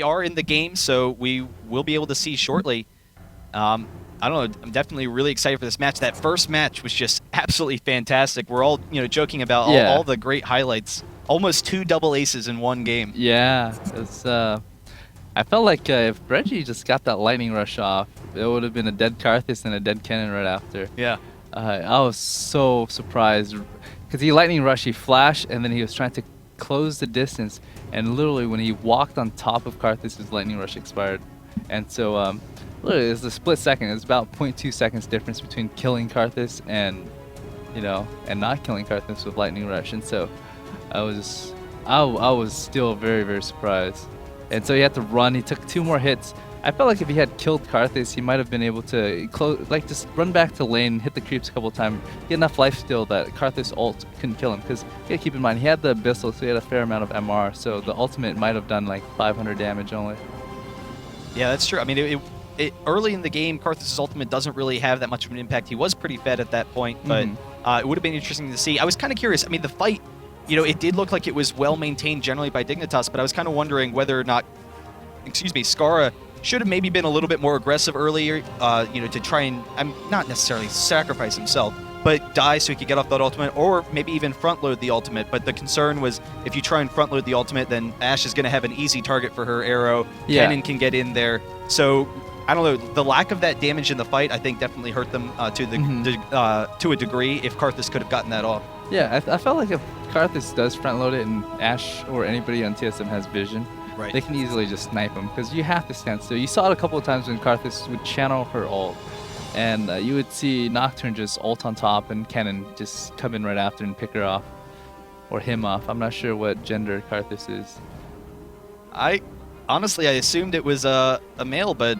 we are in the game, so we will be able to see shortly. I don't know. I'm definitely really excited for this match. That first match was just absolutely fantastic. We're all, joking about all the great highlights. Almost 2 double aces in one game. Yeah, it's. I felt like if Reggie just got that lightning rush off, it would have been a dead Karthus and a dead Kennen right after. Yeah. I was so surprised because he lightning rushed, he flashed, and then he was trying to close the distance, and literally when he walked on top of Karthus, his lightning rush expired. And so literally it was a split second. It's about 0.2 seconds difference between killing Karthus and and not killing Karthus with lightning rush. And so I was still very, very surprised. And so he had to run. He took 2 more hits. I felt like if he had killed Karthus, he might have been able to just run back to lane, hit the creeps a couple times, get enough life steal that Karthus ult couldn't kill him. Because you gotta keep in mind, he had the Abyssal, so he had a fair amount of MR. So the ultimate might have done like 500 damage only. Yeah, that's true. I mean, early in the game, Karthus' ultimate doesn't really have that much of an impact. He was pretty fed at that point, but it would have been interesting to see. I was kind of curious. I mean, the fight, it did look like it was well maintained generally by Dignitas, but I was kind of wondering whether or not, Skara should have maybe been a little bit more aggressive earlier, to try and, not necessarily sacrifice himself, but die so he could get off that ultimate, or maybe even front load the ultimate. But the concern was if you try and front load the ultimate, then Ashe is going to have an easy target for her arrow. Yeah. Kennen can get in there. So I don't know. The lack of that damage in the fight, I think, definitely hurt them to a degree. If Karthus could have gotten that off. Yeah, I felt like if Karthus does front load it and Ashe or anybody on TSM has vision, right, they can easily just snipe him because you have to stand still. You saw it a couple of times when Karthus would channel her ult, and you would see Nocturne just ult on top and Kennen just come in right after and pick her off or him off. I'm not sure what gender Karthus is. Honestly, I assumed it was a male, but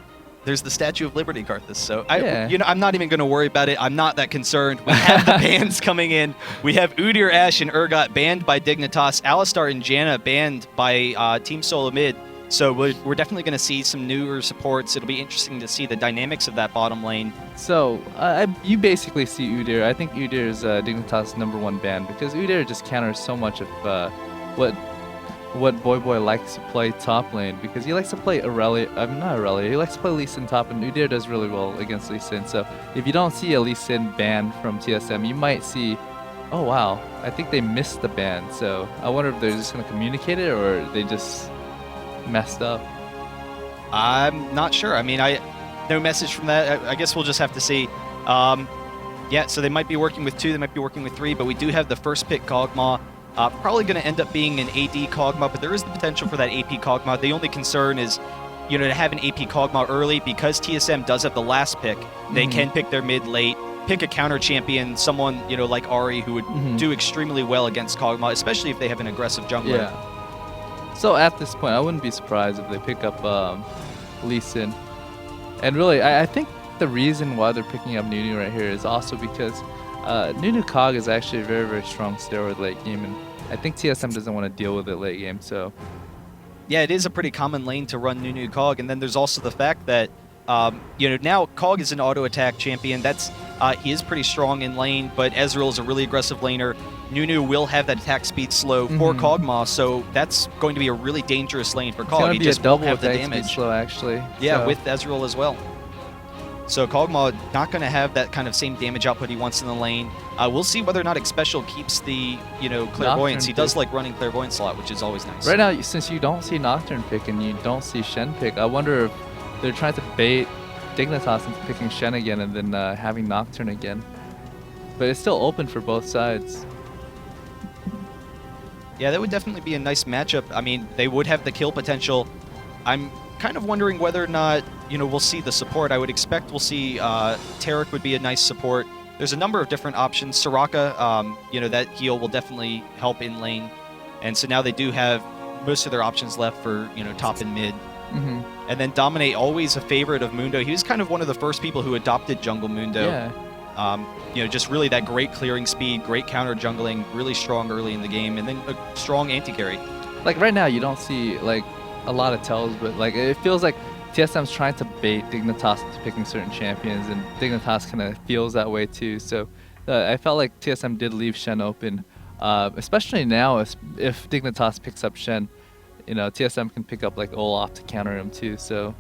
there's the Statue of Liberty Karthus, so I'm not even going to worry about it. I'm not that concerned. We have the bans coming in. We have Udyr, Ashe, and Urgot banned by Dignitas. Alistar and Janna banned by Team SoloMid. So we're definitely going to see some newer supports. It'll be interesting to see the dynamics of that bottom lane. So you basically see Udyr. I think Udyr is Dignitas' #1 ban because Udyr just counters so much of what Boy likes to play top lane, because he likes to play Aurelia. Not Aurelia. He likes to play Lee Sin top, and Udyr does really well against Lee Sin. So if you don't see a Lee Sin ban from TSM, you might see, oh wow, I think they missed the ban. So I wonder if they're just going to communicate it or they just messed up. I'm not sure. I mean, no message from that. I guess we'll just have to see. Yeah, so they might be working with 2, they might be working with 3, but we do have the first pick Kog'Maw. Probably going to end up being an AD Kog'Maw, but there is the potential for that AP Kog'Maw. The only concern is, to have an AP Kog'Maw early, because TSM does have the last pick, they can pick their mid late, pick a counter champion, someone, like Ahri, who would do extremely well against Kog'Maw, especially if they have an aggressive jungler. Yeah. So at this point, I wouldn't be surprised if they pick up Lee Sin. And really, I think the reason why they're picking up Nunu right here is also because Nunu Kog is actually a very, very strong steroid late game, and I think TSM doesn't want to deal with it late game. So yeah, it is a pretty common lane to run Nunu Kog, and then there's also the fact that now Kog is an auto attack champion. He is pretty strong in lane, but Ezreal is a really aggressive laner. Nunu will have that attack speed slow for Kog'Maw, so that's going to be a really dangerous lane for Kog. He just won't have the damage. Speed slow, actually. Yeah, so. With Ezreal as well. So Kog'Maw not going to have that kind of same damage output he wants in the lane. We'll see whether or not Xpecial keeps the clairvoyance. He does like running clairvoyance a lot, which is always nice. Right now, since you don't see Nocturne pick and you don't see Shen pick, I wonder if they're trying to bait Dignitas into picking Shen again and then having Nocturne again. But it's still open for both sides. Yeah, that would definitely be a nice matchup. I mean, they would have the kill potential. I'm kind of wondering whether or not, we'll see the support. I would expect we'll see Taric would be a nice support. There's a number of different options. Soraka, that heal will definitely help in lane. And so now they do have most of their options left for, top and mid. And then Dominate, always a favorite of Mundo. He was kind of one of the first people who adopted Jungle Mundo. Yeah. Just really that great clearing speed, great counter jungling, really strong early in the game, and then a strong anti-carry. Like right now, you don't see like a lot of tells, but like it feels like TSM's trying to bait Dignitas into picking certain champions, and Dignitas kind of feels that way too. So I felt like TSM did leave Shen open, especially now if Dignitas picks up Shen. you know, TSM can pick up like Olaf to counter him too. So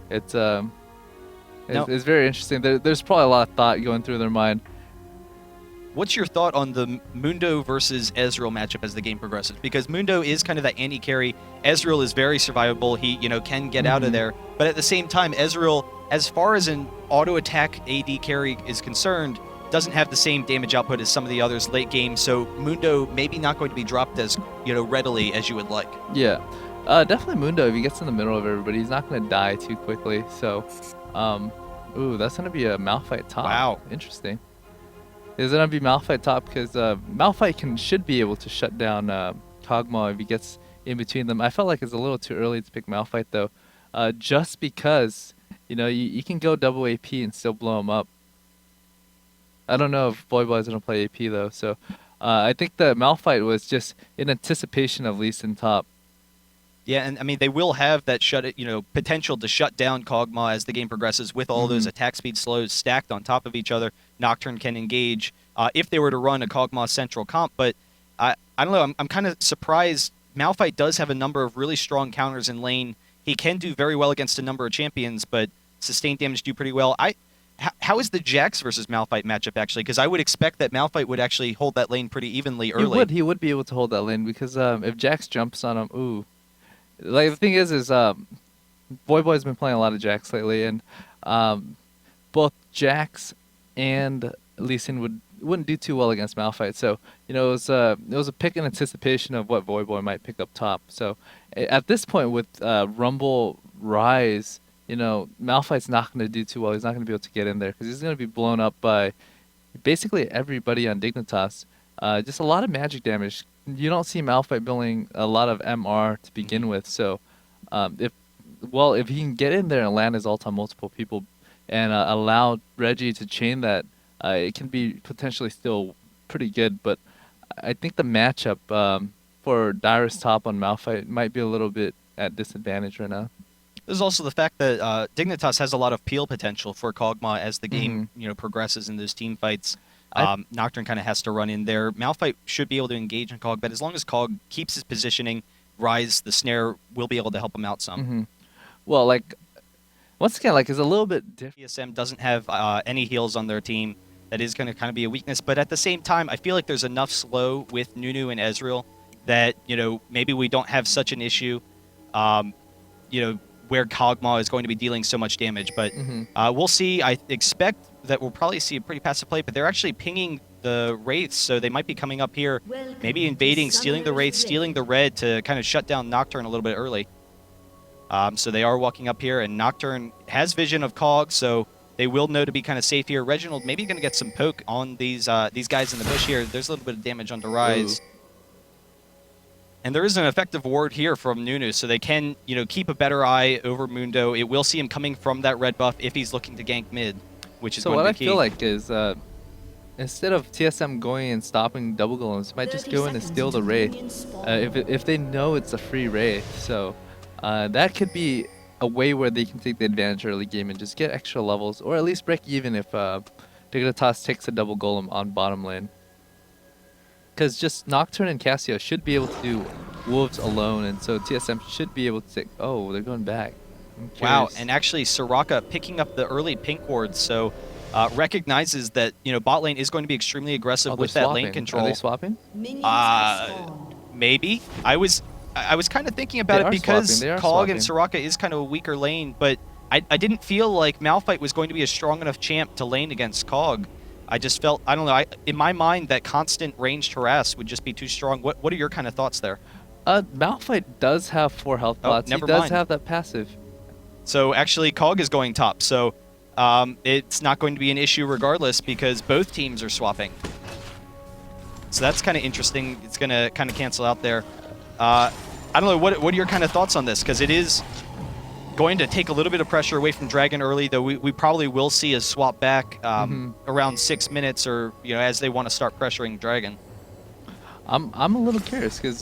it's Now, it's very interesting. There's probably a lot of thought going through their mind. what's your thought on the Mundo versus Ezreal matchup as the game progresses? Because Mundo is kind of that anti-carry. Ezreal is very survivable. He, can get out of there. But at the same time, Ezreal, as far as an auto-attack AD carry is concerned, doesn't have the same damage output as some of the others late game. So Mundo maybe not going to be dropped as, readily as you would like. Yeah, definitely Mundo. If he gets in the middle of everybody, he's not going to die too quickly. So, ooh, that's going to be a Malphite top. Wow. Interesting. Is it going to be Malphite top? Because Malphite should be able to shut down Kog'Maw if he gets in between them. I felt like it's a little too early to pick Malphite, though, just because, you can go double AP and still blow him up. I don't know if Boy is going to play AP, though. So I think the Malphite was just in anticipation of Lee Sin top. Yeah, and I mean, they will have that potential to shut down Kog'Maw as the game progresses with all those attack speed slows stacked on top of each other. Nocturne can engage if they were to run a Kog'Maw central comp, but I don't know. I'm kind of surprised. Malphite does have a number of really strong counters in lane. He can do very well against a number of champions, but sustained damage do pretty well. How is the Jax versus Malphite matchup actually? Because I would expect that Malphite would actually hold that lane pretty evenly early. He would be able to hold that lane because if Jax jumps on him, ooh. Like the thing is Boy's been playing a lot of Jax lately, and both Jax and Lee Sin wouldn't do too well against Malphite. So it was a pick in anticipation of what Boy might pick up top. So at this point with Rumble Rise, Malphite's not going to do too well. He's not going to be able to get in there because he's going to be blown up by basically everybody on Dignitas. Just a lot of magic damage. You don't see Malphite building a lot of MR to begin with. So if he can get in there and land his ult on multiple people and allow Reggie to chain that, it can be potentially still pretty good. But I think the matchup for Dyrus top on Malphite might be a little bit at disadvantage right now. There's also the fact that Dignitas has a lot of peel potential for Kog'Maw as the game progresses in those team fights. Nocturne kind of has to run in there. Malphite should be able to engage in Kog, but as long as Kog keeps his positioning, Rise, the snare, will be able to help him out some. Well, once again, it's a little bit different. TSM doesn't have any heals on their team. That is going to kind of be a weakness, but at the same time, I feel like there's enough slow with Nunu and Ezreal that, maybe we don't have such an issue, where Kog'Maw is going to be dealing so much damage. But we'll see. I expect that we'll probably see a pretty passive play, but they're actually pinging the Wraiths, so they might be coming up here, maybe invading, stealing the Wraith, stealing the red to kind of shut down Nocturne a little bit early. So they are walking up here, and Nocturne has vision of Kog, so they will know to be kind of safe here. Reginald maybe going to get some poke on these guys in the bush here. There's a little bit of damage onto Rise. Ooh. And there is an effective ward here from Nunu, so they can, keep a better eye over Mundo. It will see him coming from that red buff if he's looking to gank mid, which is going to be key. So what I feel like is, instead of TSM going and stopping double golems, might just go in and steal the Wraith, if they know it's a free Wraith. So that could be a way where they can take the advantage early game and just get extra levels, or at least break even if Dignitas takes a double golem on bottom lane. Because just Nocturne and Cassio should be able to do Wolves alone, and so TSM should be able to take... Oh, they're going back. Wow, and actually Soraka picking up the early pink ward, so recognizes that bot lane is going to be extremely aggressive with that lane control. Are they swapping? Maybe. I was kind of thinking about it because Kog and Soraka is kind of a weaker lane, but I didn't feel like Malphite was going to be a strong enough champ to lane against Kog. I just felt, I don't know, in my mind, that constant ranged harass would just be too strong. What are your kind of thoughts there? Malphite does have 4 health pots. He does have that passive. So actually, Kog is going top. So it's not going to be an issue regardless because both teams are swapping. So that's kind of interesting. It's going to kind of cancel out there. I don't know, what are your kind of thoughts on this? Because it is going to take a little bit of pressure away from Dragon early, though we probably will see a swap back around 6 minutes or, as they want to start pressuring Dragon. I'm a little curious because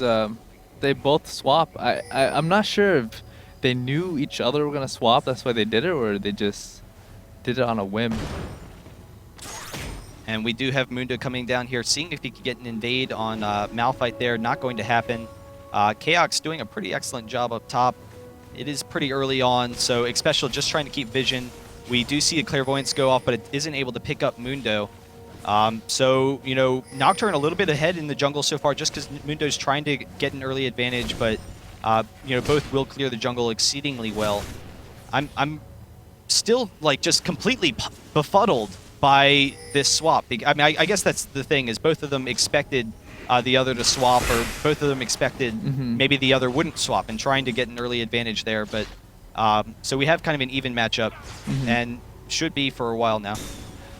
they both swap. I'm not sure if they knew each other were going to swap, that's why they did it, or they just did it on a whim. And we do have Mundo coming down here, seeing if he could get an invade on Malphite there. Not going to happen. Chaos doing a pretty excellent job up top. It is pretty early on, so Xpecial just trying to keep vision. We do see a Clairvoyance go off, but it isn't able to pick up Mundo. So, you know, Nocturne a little bit ahead in the jungle so far just because Mundo's trying to get an early advantage, but, you know, both will clear the jungle exceedingly well. I'm still, like, just completely befuddled by this swap. I mean, I guess that's the thing, is both of them expected the other to swap, or both of them expected maybe the other wouldn't swap, and trying to get an early advantage there. But so we have kind of an even matchup, and should be for a while now.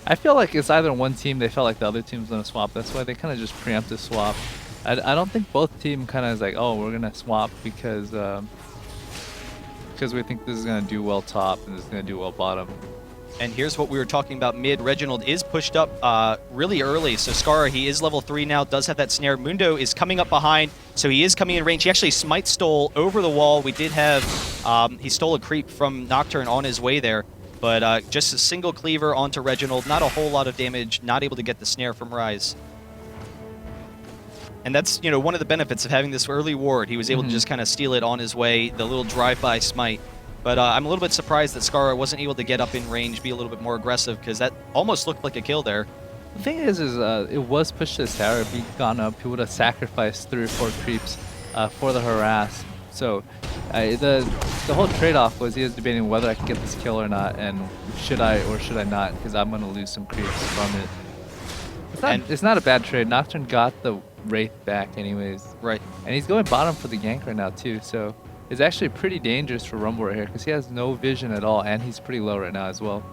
I feel like it's either one team, they felt like the other team's going to swap. That's why they kind of just preempt the swap. I don't think both team kind of is like, oh, we're going to swap because we think this is going to do well top and this is going to do well bottom. And here's what we were talking about mid. Reginald is pushed up really early. So Scar, he is level 3 now, does have that snare. Mundo is coming up behind, so he is coming in range. He actually smite stole over the wall. We did have, he stole a creep from Nocturne on his way there. But just a single cleaver onto Reginald. Not a whole lot of damage, not able to get the snare from Rise. And that's, you know, one of the benefits of having this early ward. He was able to just kind of steal it on his way, the little drive-by smite. But I'm a little bit surprised that Scar wasn't able to get up in range, be a little bit more aggressive, because that almost looked like a kill there. The thing is it was pushed to this tower. If he'd gone up, he would have sacrificed 3 or 4 creeps for the harass. So the whole trade-off was he was debating whether I could get this kill or not, and should I or should I not, because I'm going to lose some creeps from it. It's not a bad trade. Nocturne got the Wraith back anyways. Right. And he's going bottom for the gank right now too, so it's actually pretty dangerous for Rumble right here because he has no vision at all, and he's pretty low right now as well.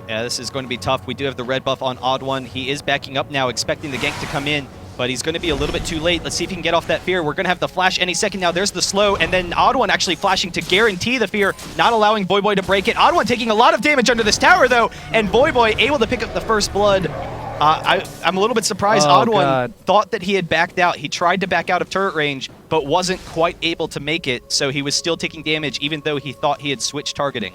Yeah, this is going to be tough. We do have the red buff on Odd One. He is backing up now, expecting the gank to come in, but he's going to be a little bit too late. Let's see if he can get off that fear. We're going to have the flash any second now. There's the slow, and then Odd One actually flashing to guarantee the fear, not allowing Voyboy to break it. Odd One taking a lot of damage under this tower, though, and Voyboy able to pick up the first blood. I'm a little bit surprised. Odd One thought that he had backed out. He tried to back out of turret range, but wasn't quite able to make it, so he was still taking damage, even though he thought he had switched targeting.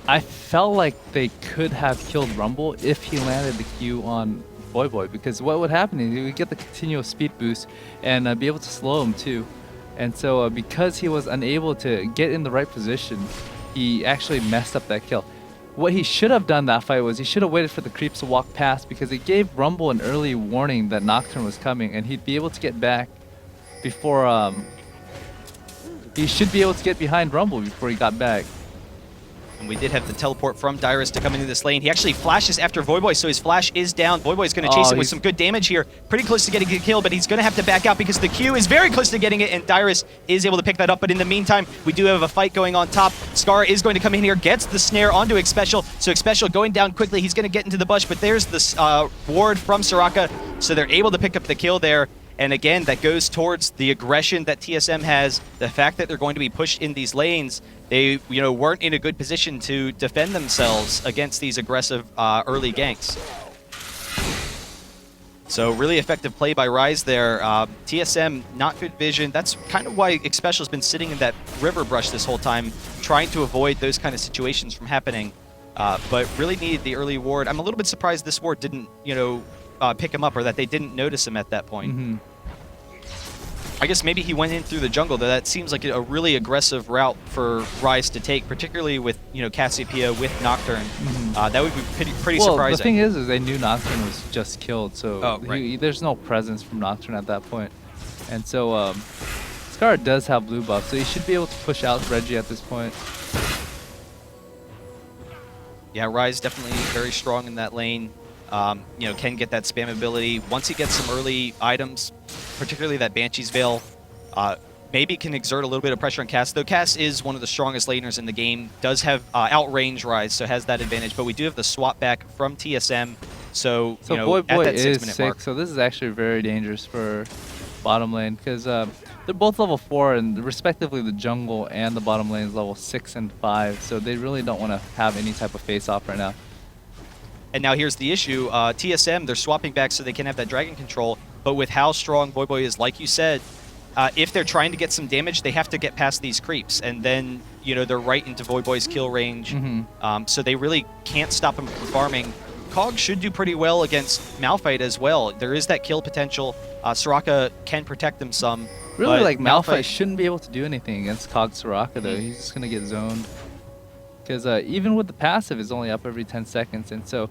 I felt like they could have killed Rumble if he landed the Q on Voyboy, because what would happen is he would get the continuous speed boost and be able to slow him too. And so because he was unable to get in the right position, he actually messed up that kill. What he should have done that fight was he should have waited for the creeps to walk past, because it gave Rumble an early warning that Nocturne was coming, and he'd be able to get back before he should be able to get behind Rumble before he got back. And we did have the teleport from Dyrus to come into this lane. He actually flashes after Voyboy, so his flash is down. Voyboy's going to chase him with some good damage here. Pretty close to getting a kill, but he's going to have to back out because the Q is very close to getting it, and Dyrus is able to pick that up. But in the meantime, we do have a fight going on top. Scar is going to come in here, gets the snare onto Xpecial. So Xpecial going down quickly. He's going to get into the bush, but there's the ward from Soraka, so they're able to pick up the kill there. And again, that goes towards the aggression that TSM has, the fact that they're going to be pushed in these lanes. They, you know, weren't in a good position to defend themselves against these aggressive early ganks. So really effective play by Rise there. TSM, not good vision. That's kind of why Xpecial's been sitting in that river brush this whole time, trying to avoid those kind of situations from happening. But really needed the early ward. I'm a little bit surprised this ward didn't, you know, pick him up, or that they didn't notice him at that point. I guess maybe he went in through the jungle, though that seems like a really aggressive route for Rise to take, particularly with, you know, Cassiopeia with Nocturne. That would be pretty surprising. Well, the thing is they knew Nocturne was just killed, so there's no presence from Nocturne at that point. And so Scar does have blue buff, so he should be able to push out Reggie at this point. Yeah, Rise definitely very strong in that lane. You know, can get that spam ability. Once he gets some early items, particularly that Banshee's Veil, maybe can exert a little bit of pressure on Cass, though Cass is one of the strongest laners in the game, does have outrange Rise, so has that advantage, but we do have the swap back from TSM, so you know, Voyboy at that is 6-minute mark. So this is actually very dangerous for bottom lane, because they're both level 4, and respectively the jungle and the bottom lane is level 6 and 5, so they really don't want to have any type of face-off right now. And now here's the issue, TSM, they're swapping back so they can have that dragon control, but with how strong Voyboy is, like you said, if they're trying to get some damage, they have to get past these creeps, and then, you know, they're right into Voyboy's kill range, so they really can't stop him from farming. Kog should do pretty well against Malphite as well. There is that kill potential. Soraka can protect him some. Really, like, Malphite shouldn't be able to do anything against Kog Soraka, though. He's just going to get zoned. Because even with the passive, it's only up every 10 seconds. And so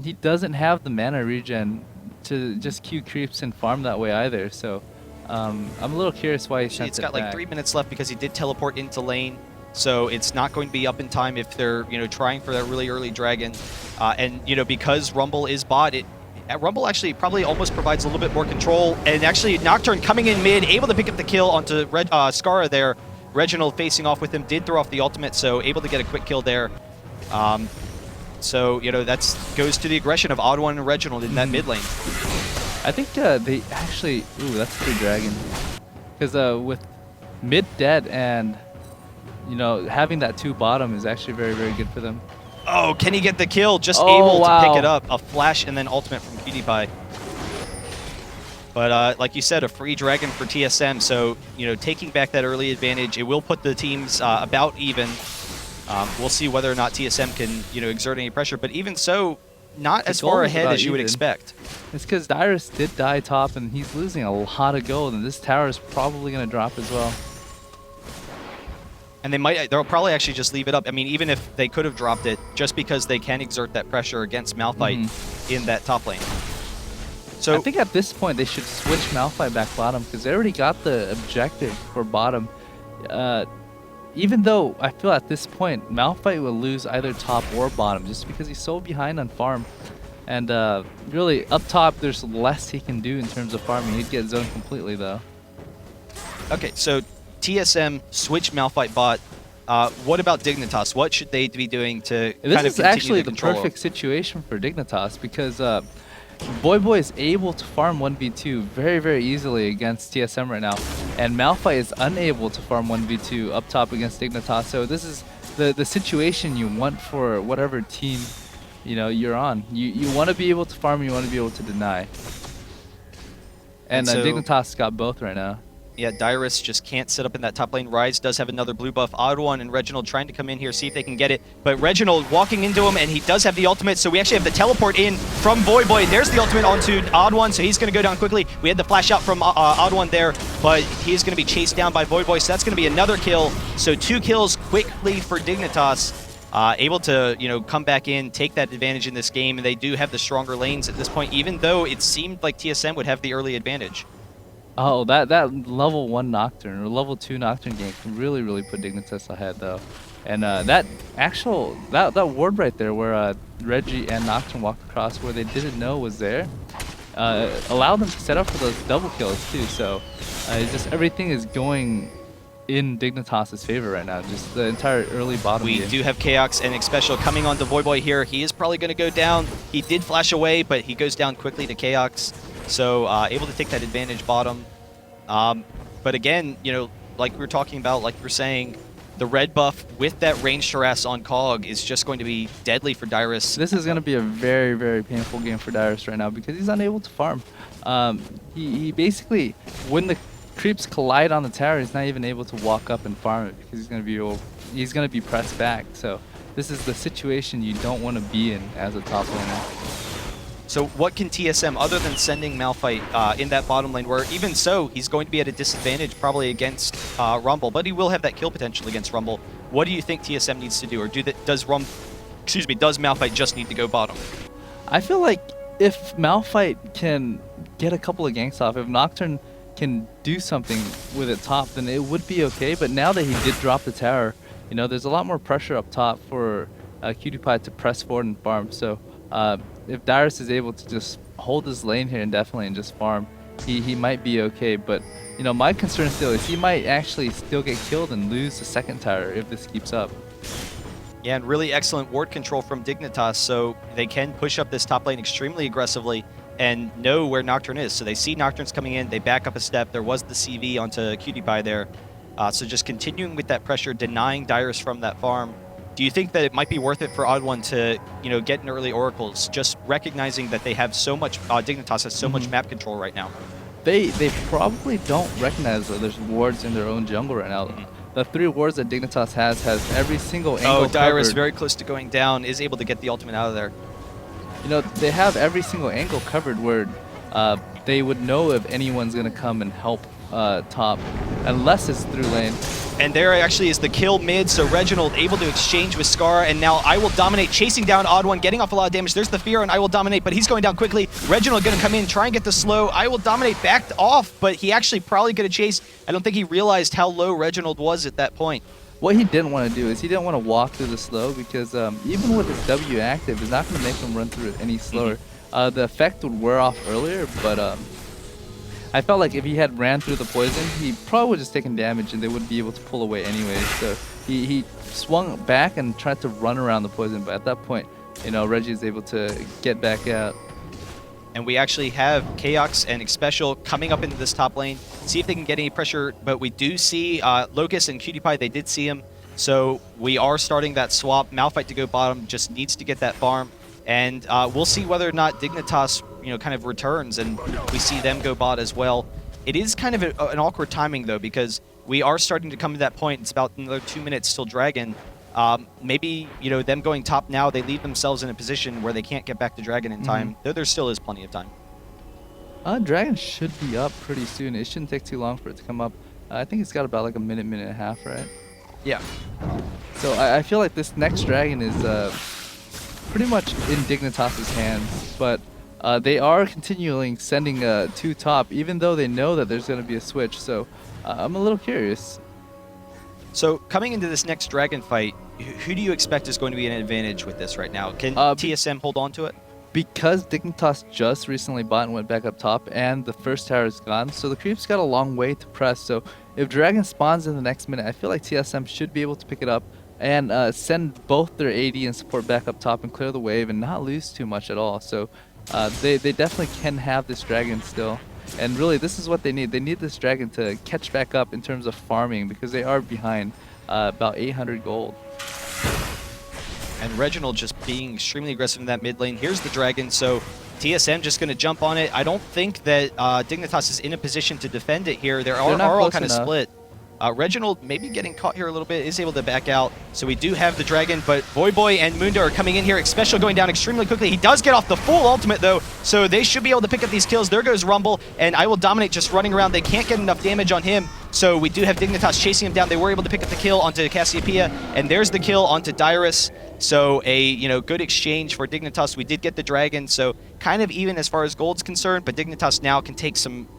he doesn't have the mana regen to just Q creeps and farm that way either. So I'm a little curious why he sent it It's got like back. 3 minutes left because he did teleport into lane. So it's not going to be up in time if they're, trying for that really early dragon. And, because Rumble is bot, Rumble actually probably almost provides a little bit more control. And actually, Nocturne coming in mid, able to pick up the kill onto Skara there. Reginald facing off with him, did throw off the ultimate, so able to get a quick kill there. So, that goes to the aggression of Odd1 and Reginald in that mid lane. I think they actually... Ooh, that's a free dragon. Because with mid dead and, having that 2 bottom is actually very, very good for them. Oh, can he get the kill? Just able to pick it up. A flash and then ultimate from PewDiePie. But like you said, a free dragon for TSM. So, taking back that early advantage, it will put the teams about even. We'll see whether or not TSM can, exert any pressure. But even so, not as far ahead as you would expect. It's because Dyrus did die top, and he's losing a lot of gold, and this tower is probably going to drop as well. And they'll probably actually just leave it up. I mean, even if they could have dropped it, just because they can exert that pressure against Malphite in that top lane. So I think at this point they should switch Malphite back bottom because they already got the objective for bottom. Even though I feel at this point Malphite will lose either top or bottom just because he's so behind on farm. And really up top there's less he can do in terms of farming. He'd get zoned completely though. Okay, so TSM switch Malphite bot. What about Dignitas? What should they be doing to This is actually the perfect situation for Dignitas because Boy is able to farm 1v2 very, very easily against TSM right now. And Malphite is unable to farm 1v2 up top against Dignitas. So this is the situation you want for whatever team you're on. You want to be able to farm, you want to be able to deny. And so, Dignitas got both right now. Yeah, Dyrus just can't sit up in that top lane. Rise does have another blue buff. Odd1 and Reginald trying to come in here, see if they can get it. But Reginald walking into him, and he does have the ultimate, so we actually have the teleport in from Voyboy. There's the ultimate onto Odd1, so he's going to go down quickly. We had the flash out from Odd1 there, but he's going to be chased down by Voyboy, so that's going to be another kill. So 2 kills quickly for Dignitas. Able to, come back in, take that advantage in this game, and they do have the stronger lanes at this point, even though it seemed like TSM would have the early advantage. Oh, that level 1 Nocturne or level 2 Nocturne gank can really, really put Dignitas ahead though. And that ward right there where Reggie and Nocturne walked across where they didn't know was there, allowed them to set up for those double kills too. So just everything is going in Dignitas' favor right now. Just the entire early bottom game. We do have Chaos and Xpecial coming on to Voyboy here. He is probably going to go down. He did flash away, but he goes down quickly to Chaos. So able to take that advantage bottom. But again, like we were talking about, like we were saying, the red buff with that ranged harass on Cog is just going to be deadly for Dyrus. This is going to be a very, very painful game for Dyrus right now because he's unable to farm. He basically, when the creeps collide on the tower, he's not even able to walk up and farm it because he's going to be pressed back. So this is the situation you don't want to be in as a top laner. So what can TSM, other than sending Malphite in that bottom lane, where even so, he's going to be at a disadvantage probably against Rumble, but he will have that kill potential against Rumble. What do you think TSM needs to do, or does Malphite just need to go bottom? I feel like if Malphite can get a couple of ganks off, if Nocturne can do something with it top, then it would be okay. But now that he did drop the tower, there's a lot more pressure up top for PewDiePie to press forward and farm. So if Dyrus is able to just hold his lane here indefinitely and just farm, he might be okay. But my concern still is he might actually still get killed and lose the second tower if this keeps up. Yeah, and really excellent ward control from Dignitas, so they can push up this top lane extremely aggressively and know where Nocturne is. So they see Nocturne's coming in, they back up a step. There was the CV onto PewDiePie there. So just continuing with that pressure, denying Dyrus from that farm. Do you think that it might be worth it for Odd1 to, get an early oracles, just recognizing that they have so much, Dignitas has so much map control right now? They probably don't recognize that there's wards in their own jungle right now. The 3 wards that Dignitas has every single angle Dyrus covered. very close to going down, is able to get the ultimate out of there. you know, they have every single angle covered where they would know if anyone's going to come and help top, unless it's through lane. And there actually is the kill mid, so Reginald able to exchange with Scar, and now I Will Dominate chasing down Odd One, getting off a lot of damage. There's the fear on I Will Dominate, but he's going down quickly. Reginald gonna come in, try and get the slow. I Will Dominate backed off, but he actually probably could have chased. I don't think he realized how low Reginald was at that point. What he didn't want to do is he didn't want to walk through the slow, because even with his W active, it's not going to make him run through it any slower. The effect would wear off earlier, but I felt like if he had ran through the poison, he probably would have just taken damage and they wouldn't be able to pull away anyway. So he swung back and tried to run around the poison, but at that point, you know, Reggie is able to get back out. And we actually have Chaos and Xpecial coming up into this top lane. See if they can get any pressure, but we do see Locust and Cutie-Pie, they did see him. So we are starting that swap. Malphite to go bottom, just needs to get that farm. And we'll see whether or not Dignitas, you know, kind of returns and we see them go bot as well. It is kind of an awkward timing though, because we are starting to come to that point. It's about another 2 minutes till Dragon. Maybe, you know, them going top now, they leave themselves in a position where they can't get back to Dragon in time, though there still is plenty of time. Dragon should be up pretty soon. It shouldn't take too long for it to come up. I think it's got about like a minute and a half, right? Yeah. So I feel like this next Dragon is pretty much in Dignitas' hands, but they are continuing sending to top, even though they know that there's going to be a switch. So I'm a little curious. So coming into this next Dragon fight, who do you expect is going to be an advantage with this right now? Can TSM hold on to it? Because Dignitas just recently bought and went back up top, and the first tower is gone, so the creep's got a long way to press. So if Dragon spawns in the next minute, I feel like TSM should be able to pick it up and send both their AD and support back up top and clear the wave and not lose too much at all. So they definitely can have this Dragon still. And really, this is what they need. They need this Dragon to catch back up in terms of farming, because they are behind about 800 gold. And Reginald just being extremely aggressive in that mid lane. Here's the Dragon, so TSM just going to jump on it. I don't think that Dignitas is in a position to defend it here. They're all kind of split. Reginald maybe getting caught here a little bit, is able to back out. So we do have the Dragon, but Voyboy and Mundo are coming in here. Xpecial going down extremely quickly. He does get off the full ultimate though, so they should be able to pick up these kills. There goes Rumble, and I Will Dominate just running around. They can't get enough damage on him, so we do have Dignitas chasing him down. They were able to pick up the kill onto Cassiopeia, and there's the kill onto Dyrus. So a good exchange for Dignitas. We did get the Dragon, so kind of even as far as gold's concerned, but Dignitas now can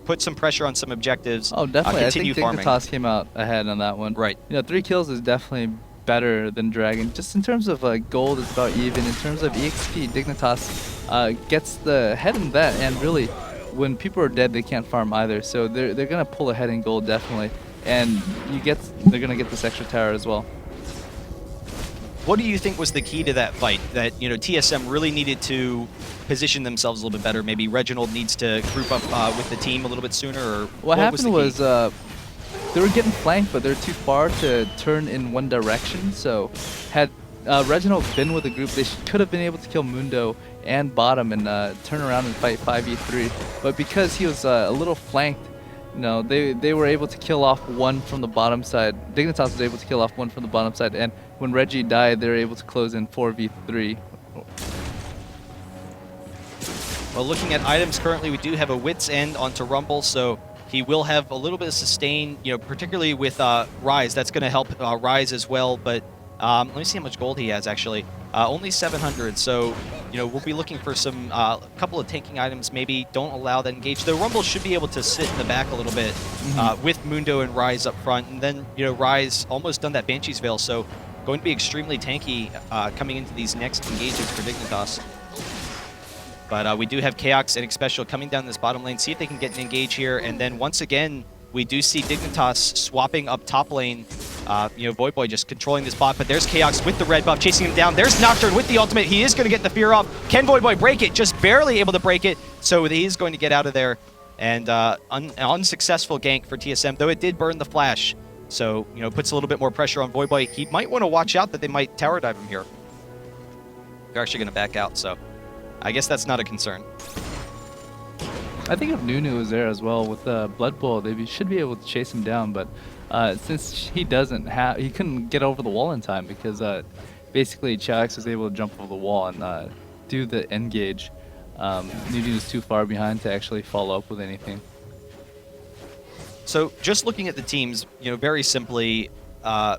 put some pressure on some objectives. Oh, definitely. Continue I think farming. Dignitas came out ahead on that one. Right. You know, 3 kills is definitely better than Dragon. Just in terms of gold, it's about even. In terms of EXP, Dignitas gets the head in that, and really, when people are dead, they can't farm either. So they're gonna pull ahead in gold definitely, and they're gonna get this extra tower as well. What do you think was the key to that fight? That, you know, TSM really needed to position themselves a little bit better. Maybe Reginald needs to group up with the team a little bit sooner, or what happened was they were getting flanked, but they're too far to turn in one direction. So had Reginald been with the group, they could have been able to kill Mundo and bottom and turn around and fight 5v3. But because he was a little flanked, no, they were able to kill off one from the bottom side. Dignitas was able to kill off one from the bottom side, and when Reggie died, they were able to close in 4v3. Well, looking at items currently, we do have a Wit's End onto Rumble, so he will have a little bit of sustain, you know, particularly with Rise. That's going to help Rise as well, but let me see how much gold he has, actually. Only 700, so, you know, we'll be looking for some couple of tanking items. Maybe don't allow that engage. The Rumble should be able to sit in the back a little bit with Mundo and Rise up front, and then, you know, Rise almost done that Banshee's Veil, so going to be extremely tanky coming into these next engagements for Dignitas. But we do have Chaos and Xpecial coming down this bottom lane. See if they can get an engage here. And then once again, we do see Dignitas swapping up top lane. You know, Voyboy just controlling this bot. But there's Chaos with the red buff chasing him down. There's Nocturne with the ultimate. He is going to get the fear off. Can Voyboy break it? Just barely able to break it. So he's going to get out of there. And an unsuccessful gank for TSM, though it did burn the flash. So, you know, puts a little bit more pressure on Voyboy. He might want to watch out that they might tower dive him here. They're actually going to back out, so I guess that's not a concern. I think if Nunu was there as well with Blood Bowl, they should be able to chase him down. But since he couldn't get over the wall in time because basically Chaox was able to jump over the wall and do the engage. Nunu was too far behind to actually follow up with anything. So just looking at the teams, very simply,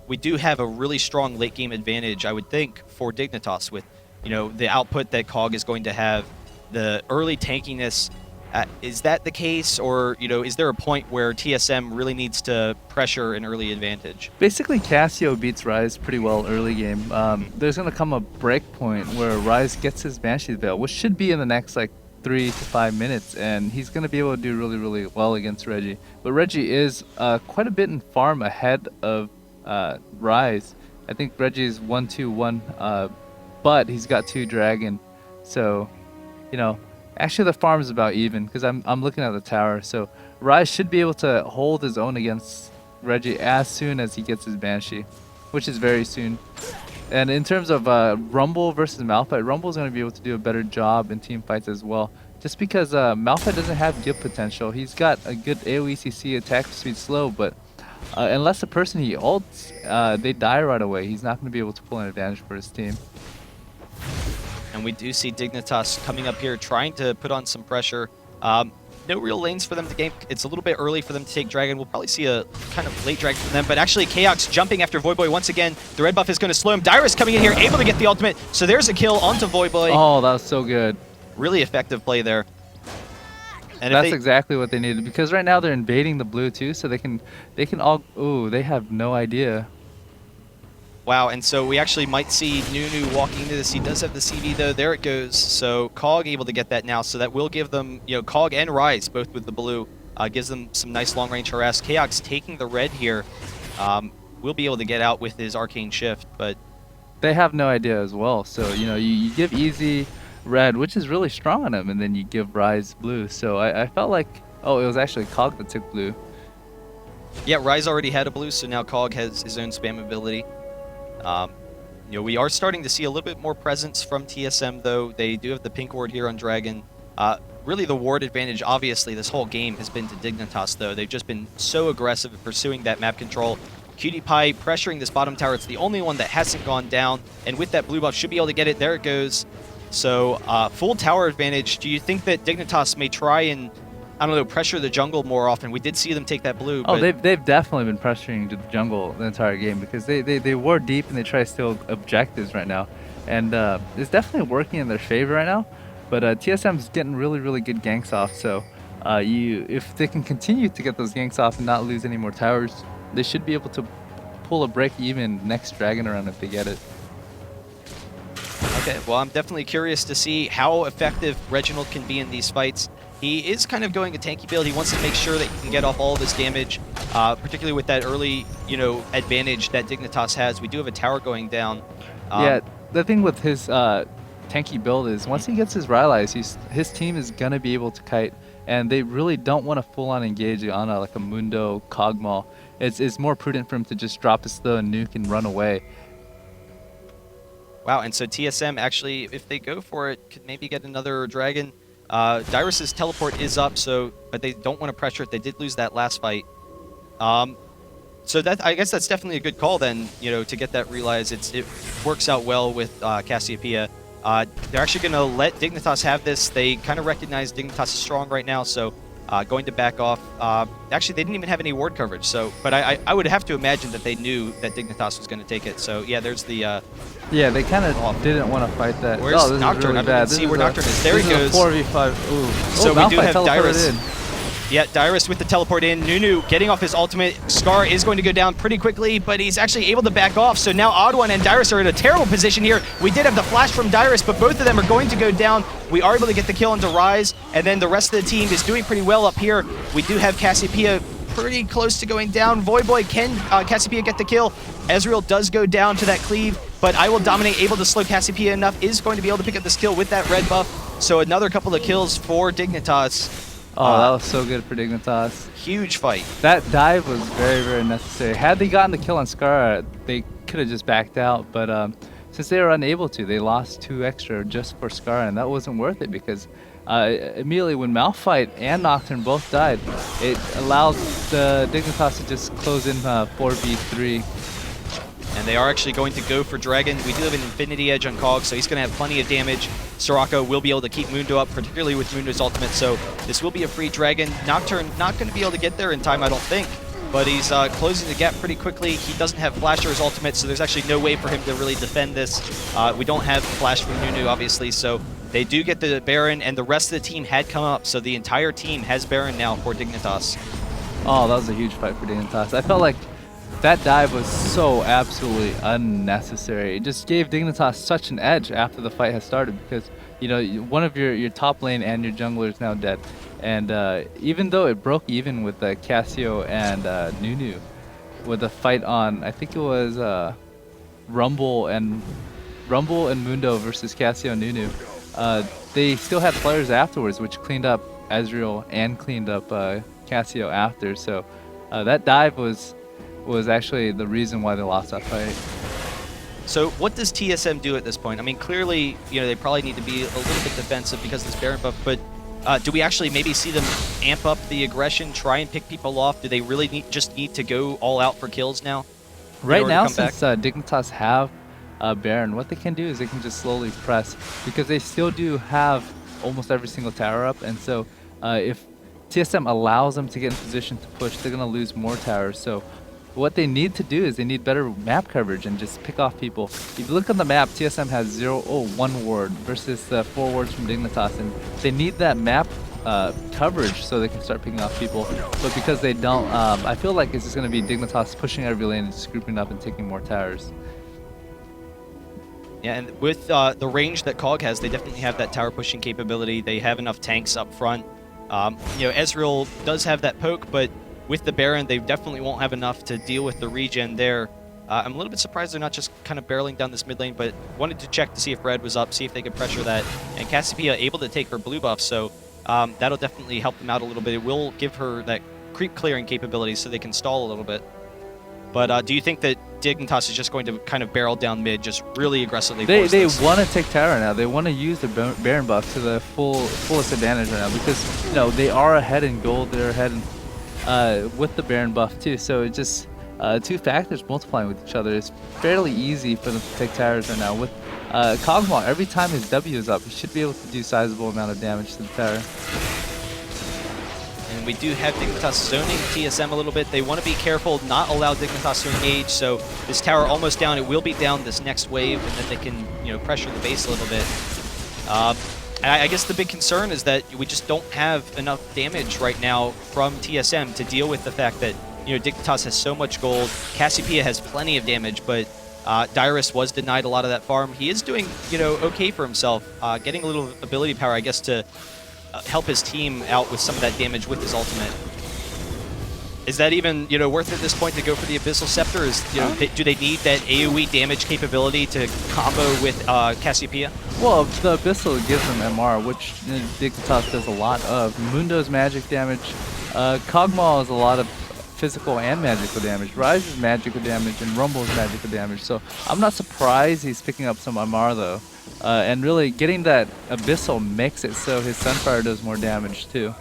we do have a really strong late game advantage, I would think, for Dignitas with, the output that COG is going to have, the early tankiness. Is that the case, or is there a point where TSM really needs to pressure an early advantage? Basically, Cassio beats Rise pretty well early game. There's gonna come a break point where Rise gets his Banshee Veil, which should be in the next like 3 to 5 minutes, and he's gonna be able to do really, really well against Reggie. But Reggie is quite a bit in farm ahead of Rise. I think Reggie is 1-2-1, but he's got 2 Dragon, so actually the farm is about even because I'm looking at the tower. So Rise should be able to hold his own against Reggie as soon as he gets his Banshee, which is very soon. And in terms of Rumble versus Malphite, Rumble's going to be able to do a better job in team fights as well. Just because Malphite doesn't have gift potential. He's got a good AoE CC, attack speed slow, but unless the person he ults, they die right away. He's not going to be able to pull an advantage for his team. And we do see Dignitas coming up here, trying to put on some pressure. No real lanes for them to gank. It's a little bit early for them to take Dragon. We'll probably see a kind of late Dragon from them. But actually, Chaos jumping after Voyboy once again. The red buff is going to slow him. Dyrus coming in here, able to get the ultimate. So there's a kill onto Voyboy. Oh, that was so good. Really effective play there. And that's exactly what they needed, because right now they're invading the blue too, so they can all. Ooh, they have no idea. Wow, and so we actually might see Nunu walking into this. He does have the CV though. There it goes. So COG able to get that now. So that will give them, COG and Rise both with the blue. Gives them some nice long-range harass. Chaos taking the red here. Will be able to get out with his arcane shift, but they have no idea as well. So you give Easy red, which is really strong on him, and then you give Rise blue. So I felt like, oh, it was actually COG that took blue. Yeah, Rise already had a blue, so now COG has his own spam ability. We are starting to see a little bit more presence from TSM, though. They do have the pink ward here on Dragon. Really, the ward advantage, obviously, this whole game has been to Dignitas, though. They've just been so aggressive at pursuing that map control. Cutie Pie pressuring this bottom tower. It's the only one that hasn't gone down, and with that blue buff, should be able to get it. There it goes. So, full tower advantage. Do you think that Dignitas may try and, I don't know, pressure the jungle more often? We did see them take that blue. Oh, they've definitely been pressuring the jungle the entire game, because they ward deep and they try to steal objectives right now. And it's definitely working in their favor right now. But TSM's getting really, really good ganks off. So if they can continue to get those ganks off and not lose any more towers, they should be able to pull a break even next Dragon round if they get it. Okay, well, I'm definitely curious to see how effective Reginald can be in these fights. He is kind of going a tanky build. He wants to make sure that he can get off all of his damage, particularly with that early, advantage that Dignitas has. We do have a tower going down. Yeah, the thing with his tanky build is once he gets his Rylai's, his team is going to be able to kite, and they really don't want to full-on engage on like a Mundo Cogmal. It's more prudent for him to just drop his slow and nuke and run away. Wow, and so TSM actually, if they go for it, could maybe get another Dragon. Dyrus's teleport is up, but they don't want to pressure it. They did lose that last fight. So I guess that's definitely a good call then, to get that realize. It works out well with Cassiopeia. They're actually going to let Dignitas have this. They kind of recognize Dignitas is strong right now, so going to back off. Actually, they didn't even have any ward coverage, but I would have to imagine that they knew that Dignitas was going to take it. So yeah, there's the... yeah, they kind of didn't want to fight that. Where's this Nocturne? is really I bad. didn't see where Nocturne is. There he goes. 4v5. Ooh. So we do have Dyrus. In. Yeah, Dyrus with the teleport in. Nunu getting off his ultimate. Scar is going to go down pretty quickly, but he's actually able to back off. So now Odd1 and Dyrus are in a terrible position here. We did have the flash from Dyrus, but both of them are going to go down. We are able to get the kill into Rise, and then the rest of the team is doing pretty well up here. We do have Cassiopeia pretty close to going down. Voyboy, can Cassiopeia get the kill? Ezreal does go down to that cleave, but I Will Dominate, able to slow Cassiopeia enough, is going to be able to pick up this kill with that red buff. So another couple of kills for Dignitas. Oh, that was so good for Dignitas. Huge fight. That dive was very, very necessary. Had they gotten the kill on Scar, they could have just backed out, but since they were unable to, they lost 2 extra just for Scar, and that wasn't worth it, because immediately when Malphite and Nocturne both died, it allowed the Dignitas to just close in 4v3. And they are actually going to go for Dragon. We do have an Infinity Edge on Cog, so he's going to have plenty of damage. Soraka will be able to keep Mundo up, particularly with Mundo's ultimate, so this will be a free Dragon. Nocturne not going to be able to get there in time, I don't think, but he's closing the gap pretty quickly. He doesn't have Flash or his ultimate, so there's actually no way for him to really defend this. We don't have Flash from Nunu, obviously, so they do get the Baron, and the rest of the team had come up, so the entire team has Baron now for Dignitas. Oh, that was a huge fight for Dignitas. I felt like that dive was so absolutely unnecessary. It just gave Dignitas such an edge after the fight has started because, you know, one of your top lane and your jungler is now dead. And even though it broke even with Cassio and Nunu, with a fight on, I think it was Rumble and Mundo versus Cassio and Nunu, they still had players afterwards, which cleaned up Ezreal and cleaned up Cassio after. So that dive was actually the reason why they lost that fight. So what does TSM do at this point? I mean, clearly, you know, they probably need to be a little bit defensive because of this Baron buff, but do we actually maybe see them amp up the aggression, try and pick people off? Do they really just need to go all out for kills now? Right now, since Dignitas have Baron, what they can do is they can just slowly press because they still do have almost every single tower up, and so if TSM allows them to get in position to push, they're going to lose more towers. So what they need to do is they need better map coverage and just pick off people. If you look on the map, TSM has 1 ward versus 4 wards from Dignitas, and they need that map coverage so they can start picking off people. But because they don't, I feel like it's just going to be Dignitas pushing every lane and just grouping up and taking more towers. Yeah, and with the range that Cog has, they definitely have that tower pushing capability. They have enough tanks up front. You know, Ezreal does have that poke, but with the Baron, they definitely won't have enough to deal with the regen there. I'm a little bit surprised they're not just kind of barreling down this mid lane, but wanted to check to see if Red was up, see if they could pressure that. And Cassiopeia able to take her blue buff, so that'll definitely help them out a little bit. It will give her that creep clearing capability so they can stall a little bit. But do you think that Dignitas is just going to kind of barrel down mid, just really aggressively? They want to take tower now. They want to use the Baron buff to the fullest advantage right now because, you know, they are ahead in gold. They're ahead in, with the Baron buff too. So it just two factors multiplying with each other. It's fairly easy for them to take towers right now. With Kog'Maw, every time his W is up, he should be able to do sizable amount of damage to the tower. And we do have Dignitas zoning TSM a little bit. They want to be careful, not allow Dignitas to engage. So this tower almost down. It will be down this next wave, and then they can, you know, pressure the base a little bit. And I guess the big concern is that we just don't have enough damage right now from TSM to deal with the fact that, you know, Dignitas has so much gold. Cassiopeia has plenty of damage, but Dyrus was denied a lot of that farm. He is doing, you know, okay for himself, getting a little ability power, I guess, to help his team out with some of that damage with his ultimate. Is that even, you know, worth it at this point to go for the Abyssal Scepter? Is, you know, do they need that AoE damage capability to combo with Cassiopeia? Well, the Abyssal gives them MR, which Dignitas does a lot of. Mundo's magic damage. Kog'Maw is a lot of physical and magical damage. Ryze is magical damage, and Rumble is magical damage. So I'm not surprised he's picking up some MR though. And really getting that Abyssal makes it so his Sunfire does more damage too.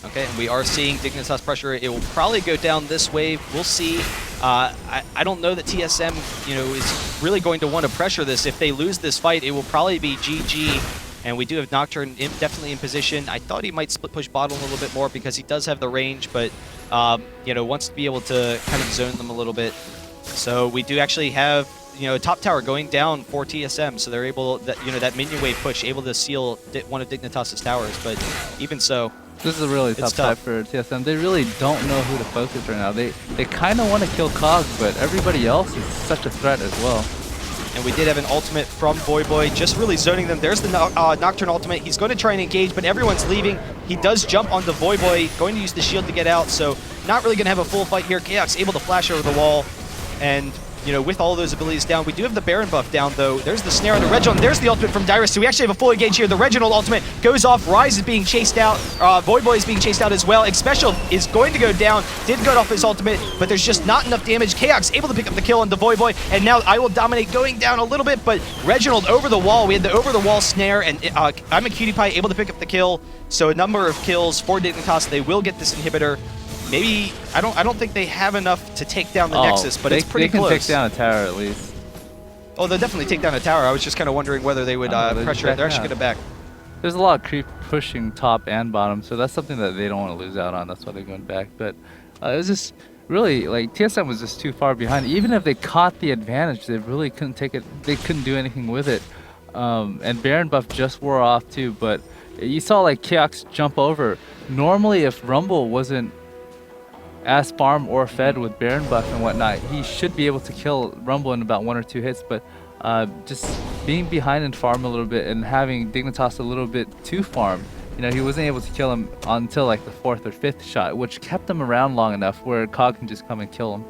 Okay, and we are seeing Dignitas pressure. It will probably go down this wave. We'll see. I don't know that TSM, you know, is really going to want to pressure this. If they lose this fight, it will probably be GG. And we do have Nocturne definitely in position. I thought he might split push bottom a little bit more because he does have the range, but you know, wants to be able to kind of zone them a little bit. So we do actually have, you know, top tower going down for TSM, so they're able, that, you know, that minion wave push able to seal one of Dignitas' towers. But even so, this is a really tough fight for TSM. They really don't know who to focus right now. They kind of want to kill Cog, but everybody else is such a threat as well. And we did have an ultimate from Voyboy, just really zoning them. There's the Nocturne ultimate. He's going to try and engage, but everyone's leaving. He does jump onto Voyboy, going to use the shield to get out, so not really going to have a full fight here. Chaos able to flash over the wall, and, you know, with all those abilities down, we do have the Baron buff down, though. There's the snare on the Reginald. There's the ultimate from Dyrus, so we actually have a full engage here. The Reginald ultimate goes off. Ryze is being chased out. Voyboy is being chased out as well. Xpecial is going to go down. Did go off his ultimate, but there's just not enough damage. Chaos able to pick up the kill on the Voyboy, and now I Will Dominate going down a little bit, but Reginald over the wall. We had the over-the-wall snare, and I'm a Cutie Pie able to pick up the kill. So a number of kills for Dignitas. They will get this inhibitor. maybe I don't think they have enough to take down the Nexus, but it's pretty close. They can close. take down a tower at least. Oh, they'll definitely take down a tower. I was just kind of wondering whether they would pressure it. They're actually going to back. There's a lot of creep pushing top and bottom, so that's something that they don't want to lose out on. That's why they're going back. But it was just really, like, TSM was just too far behind. Even if they caught the advantage, they really couldn't take it. They couldn't do anything with it. And Baron buff just wore off too, but you saw like Keox jump over. Normally, if Rumble wasn't as farm or fed with Baron buff and whatnot, he should be able to kill Rumble in about 1 or 2 hits, but just being behind in farm a little bit and having Dignitas a little bit too farm, you know, he wasn't able to kill him until like the 4th or 5th shot, which kept him around long enough where Cog can just come and kill him.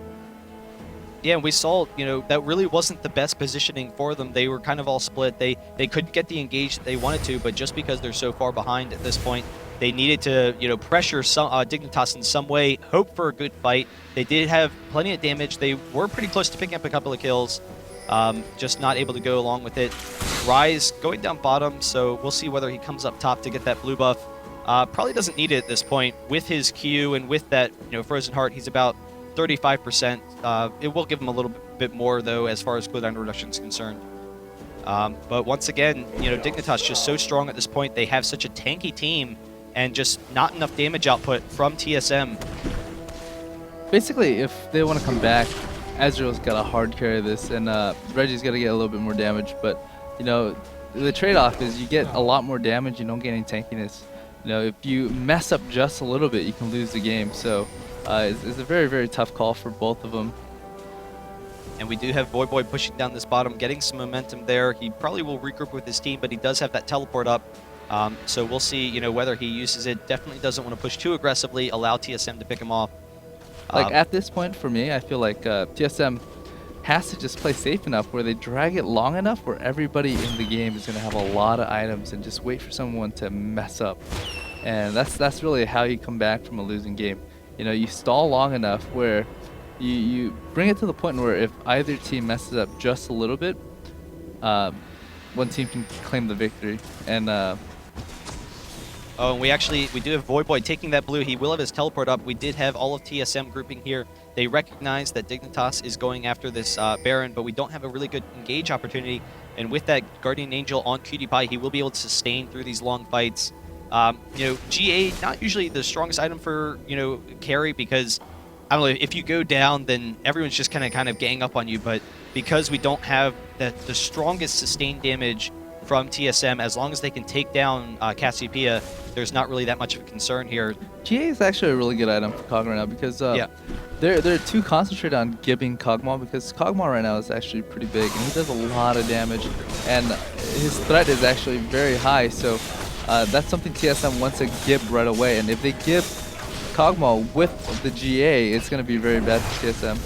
Yeah, and we saw, you know, that really wasn't the best positioning for them. They were kind of all split. They couldn't get the engage that they wanted to, but just because they're so far behind at this point, they needed to, you know, pressure some Dignitas in some way, hope for a good fight. They did have plenty of damage. They were pretty close to picking up a couple of kills, just not able to go along with it. Rise going down bottom, so we'll see whether he comes up top to get that blue buff. Probably doesn't need it at this point. With his Q and with that, you know, Frozen Heart, he's about 35%. It will give him a little bit more, though, as far as cooldown reduction is concerned. But once again, you know, Dignitas just so strong at this point. They have such a tanky team and just not enough damage output from TSM. Basically, if they want to come back, Azrael's got to hard carry this, and Reggie's got to get a little bit more damage. But, you know, the trade-off is you get a lot more damage, you don't get any tankiness. You know, if you mess up just a little bit, you can lose the game. So it's a very, very tough call for both of them. And we do have Voyboy pushing down this bottom, getting some momentum there. He probably will regroup with his team, but he does have that teleport up. So we'll see, you know, whether he uses it. Definitely doesn't want to push too aggressively, allow TSM to pick him off. Like at this point for me, I feel like TSM has to just play safe enough where they drag it long enough where everybody in the game is going to have a lot of items and just wait for someone to mess up. And that's really how you come back from a losing game. You know, you stall long enough where you bring it to the point where if either team messes up just a little bit, one team can claim the victory. And oh, and we do have Voyboy taking that blue. He will have his teleport up. We did have all of TSM grouping here. They recognize that Dignitas is going after this Baron, but we don't have a really good engage opportunity. And with that Guardian Angel on Cutie Pie, he will be able to sustain through these long fights. You know, GA, not usually the strongest item for, you know, carry, because, I don't know, if you go down, then everyone's just kind of gang up on you. But because we don't have the strongest sustained damage from TSM, as long as they can take down Cassiopeia, there's not really that much of a concern here. GA is actually a really good item for Kog'Maw right now because they're too concentrated on gibbing Kog'Maw, because Kog'Maw right now is actually pretty big and he does a lot of damage, and his threat is actually very high. So that's something TSM wants to gib right away, and if they gib Kog'Maw with the GA, it's going to be very bad for TSM.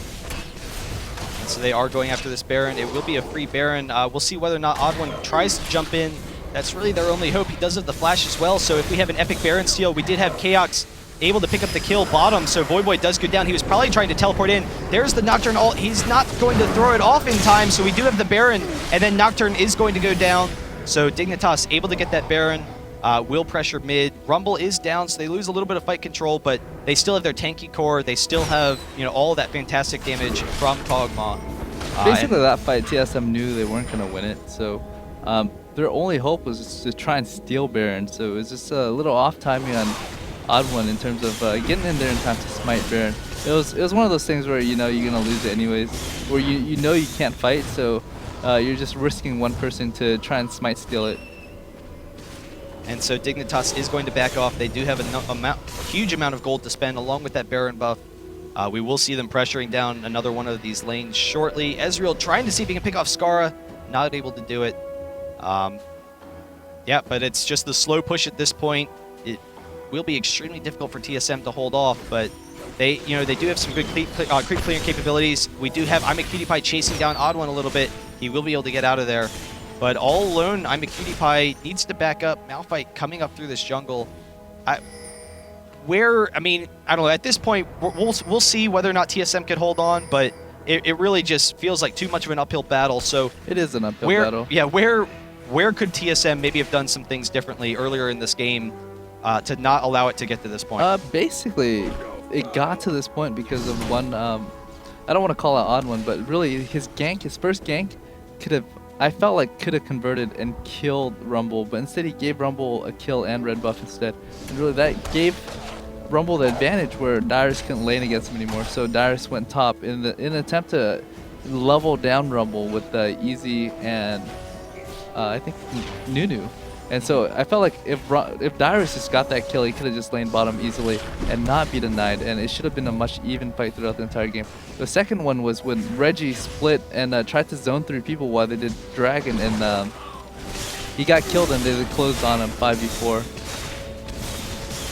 And so they are going after this Baron. It will be a free Baron. We'll see whether or not Odd1 tries to jump in. That's really their only hope. He does have the flash as well, so if we have an epic Baron steal, we did have Chaos able to pick up the kill bottom, so Voyboy does go down. He was probably trying to teleport in. There's the Nocturne ult. He's not going to throw it off in time, so we do have the Baron, and then Nocturne is going to go down. So Dignitas able to get that Baron. Will pressure mid. Rumble is down, so they lose a little bit of fight control, but they still have their tanky core. They still have, you know, all that fantastic damage from Kog'Maw. Basically, that fight, TSM knew they weren't going to win it, so their only hope was to try and steal Baron. So it was just a little off timing on Odd1 in terms of getting in there in time to smite Baron. It was one of those things where, you know, you're going to lose it anyways, where you know you can't fight, so you're just risking one person to try and smite steal it. And so Dignitas is going to back off. They do have a huge amount of gold to spend along with that Baron buff. We will see them pressuring down another one of these lanes shortly. Ezreal trying to see if he can pick off Skara. Not able to do it. Yeah, but it's just the slow push at this point. It will be extremely difficult for TSM to hold off, but they do have some good creep clearing capabilities. We do have IMACutiePie chasing down Odd1 a little bit. He will be able to get out of there. But all alone, IMACutiePie needs to back up. Malphite coming up through this jungle. I don't know. At this point, we'll see whether or not TSM can hold on, but it really just feels like too much of an uphill battle. So it is an uphill battle. Yeah, where could TSM maybe have done some things differently earlier in this game to not allow it to get to this point? Basically, it got to this point because of one. I don't want to call it odd one, but really his gank, his first gank, could have. I felt like could have converted and killed Rumble, but instead he gave Rumble a kill and red buff instead, and really that gave Rumble the advantage where Dyrus couldn't lane against him anymore. So Dyrus went top in an attempt to level down Rumble with Easy and I think Nunu. And so I felt like if Dyrus just got that kill, he could have just laned bottom easily and not be denied, and it should have been a much even fight throughout the entire game. The second one was when Reggie split and tried to zone through people while they did Dragon, and he got killed and they closed on him 5v4.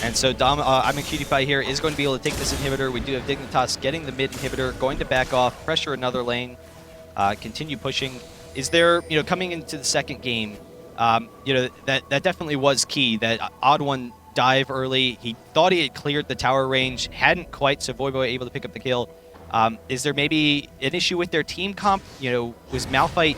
And so I'm a Cutie Pie here is going to be able to take this inhibitor. We do have Dignitas getting the mid inhibitor, going to back off, pressure another lane, continue pushing. Is there, coming into the second game, that definitely was key. That Odd One dive early. He thought he had cleared the tower range, hadn't quite, so Voyboy able to pick up the kill. Is there maybe an issue with their team comp? Was Malphite,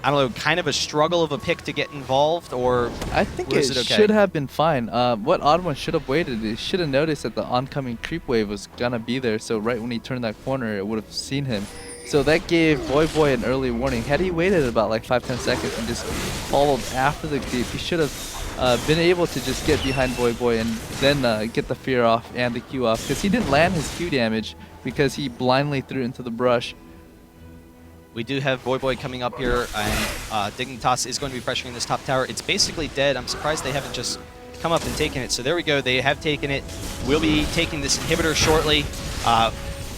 I don't know, kind of a struggle of a pick to get involved, or I think it okay? should Should have been fine. What Odd One should have waited, he should have noticed that the oncoming creep wave was gonna be there, so right when he turned that corner, it would have seen him. So that gave Voyboy an early warning. Had he waited about like 5-10 seconds and just followed after the creep, he should have been able to just get behind Voyboy and then get the fear off and the Q off, because he didn't land his Q damage because he blindly threw it into the brush. We do have Voyboy coming up here, and Dignitas is going to be pressuring this top tower. It's basically dead. I'm surprised they haven't just come up and taken it. So there we go. They have taken it. We'll be taking this inhibitor shortly.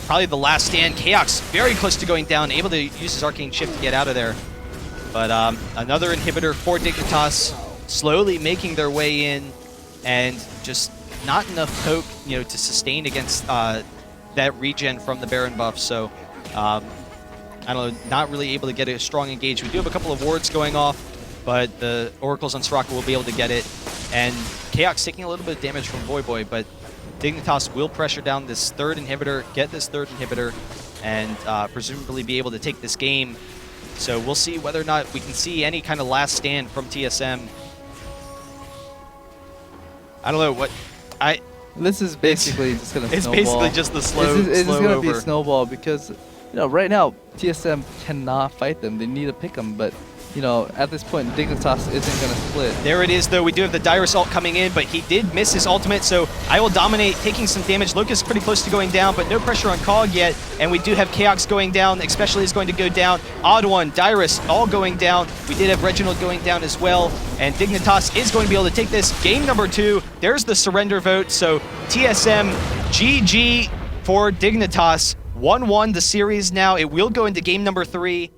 Probably the last stand. Chaos very close to going down, able to use his Arcane Shift to get out of there. But another inhibitor for Dignitas, slowly making their way in, and just not enough poke, to sustain against that regen from the Baron buff. So I don't know, not really able to get a strong engage. We do have a couple of wards going off, but the Oracles on Soraka will be able to get it. And Chaos taking a little bit of damage from Voyboy, but Dignitas will pressure down this third inhibitor, get this third inhibitor, and presumably be able to take this game. So we'll see whether or not we can see any kind of last stand from TSM. I don't know what This is basically just gonna it's snowball. basically just the slow It's slow gonna over. be a snowball because right now TSM cannot fight them. They need to pick them, but at this point Dignitas isn't gonna split. There it is, though. We do have the Dyrus ult coming in, but he did miss his ultimate, so I will dominate, taking some damage. Lucas pretty close to going down, but no pressure on Cog yet, and we do have Chaos going down. Especially is going to go down. Odd One, Dyrus, all going down. We did have Reginald going down as well, and Dignitas is going to be able to take this. Game number 2, there's the surrender vote, so TSM, GG for Dignitas. 1-1 the series now. It will go into game number 3.